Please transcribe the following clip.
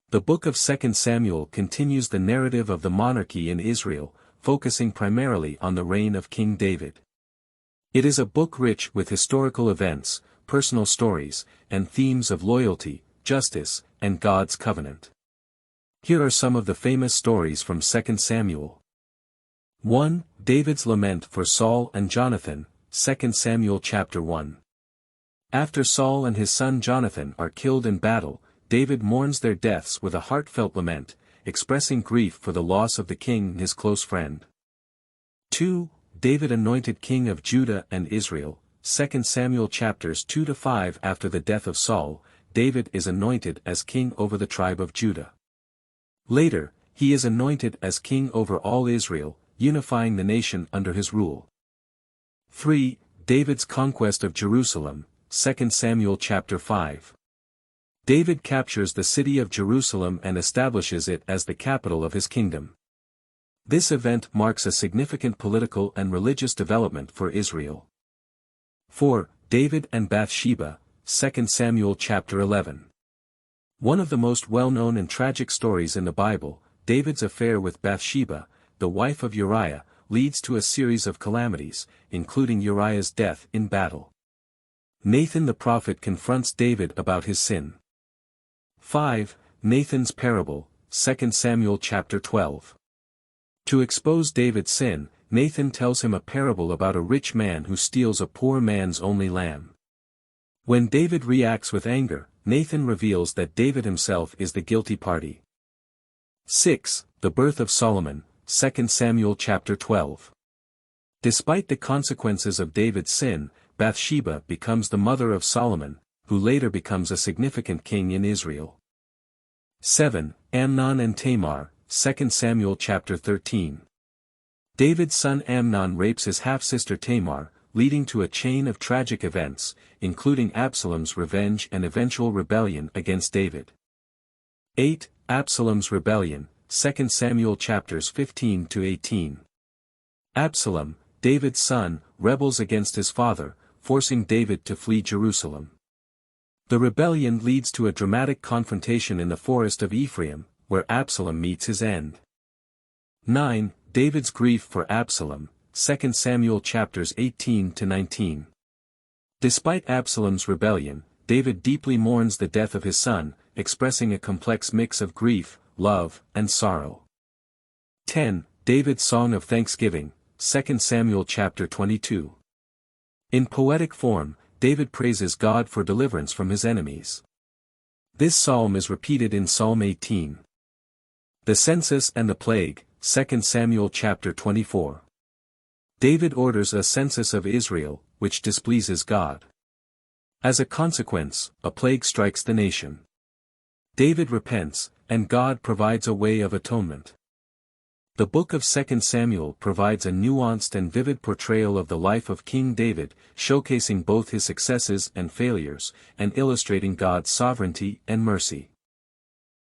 The book of 2 Samuel continues the narrative of the monarchy in Israel, focusing primarily on the reign of King David. It is a book rich with historical events, personal stories, and themes of loyalty, justice, and God's covenant. Here are some of the famous stories from 2 Samuel. 1. David's lament for Saul and Jonathan, 2 Samuel chapter 1. After Saul and his son Jonathan are killed in battle, David mourns their deaths with a heartfelt lament, expressing grief for the loss of the king and his close friend. 2. David anointed king of Judah and Israel, 2 Samuel chapters 2-5. After the death of Saul, David is anointed as king over the tribe of Judah. Later, he is anointed as king over all Israel, unifying the nation under his rule. 3. David's conquest of Jerusalem, 2 Samuel chapter 5. David captures the city of Jerusalem and establishes it as the capital of his kingdom. This event marks a significant political and religious development for Israel. 4. David and Bathsheba, 2 Samuel chapter 11. One of the most well-known and tragic stories in the Bible, David's affair with Bathsheba, the wife of Uriah, leads to a series of calamities, including Uriah's death in battle. Nathan the prophet confronts David about his sin. 5. Nathan's parable, 2 Samuel chapter 12. To expose David's sin, Nathan tells him a parable about a rich man who steals a poor man's only lamb. When David reacts with anger, Nathan reveals that David himself is the guilty party. 6. The birth of Solomon, 2 Samuel chapter 12. Despite the consequences of David's sin, Bathsheba becomes the mother of Solomon, who later becomes a significant king in Israel. 7. Amnon and Tamar, 2 Samuel chapter 13. David's son Amnon rapes his half-sister Tamar, leading to a chain of tragic events, including Absalom's revenge and eventual rebellion against David. 8. Absalom's rebellion, 2 Samuel chapters 15-18. Absalom, David's son, rebels against his father, forcing David to flee Jerusalem. The rebellion leads to a dramatic confrontation in the forest of Ephraim, where Absalom meets his end. 9. David's grief for Absalom, 2 Samuel chapters 18-19. Despite Absalom's rebellion, David deeply mourns the death of his son, expressing a complex mix of grief, love, and sorrow. 10. David's Song of Thanksgiving, 2 Samuel chapter 22. In poetic form, David praises God for deliverance from his enemies. This psalm is repeated in Psalm 18. The census and the plague, 2 Samuel chapter 24. David orders a census of Israel, which displeases God. As a consequence, a plague strikes the nation. David repents, and God provides a way of atonement. The book of 2 Samuel provides a nuanced and vivid portrayal of the life of King David, showcasing both his successes and failures, and illustrating God's sovereignty and mercy.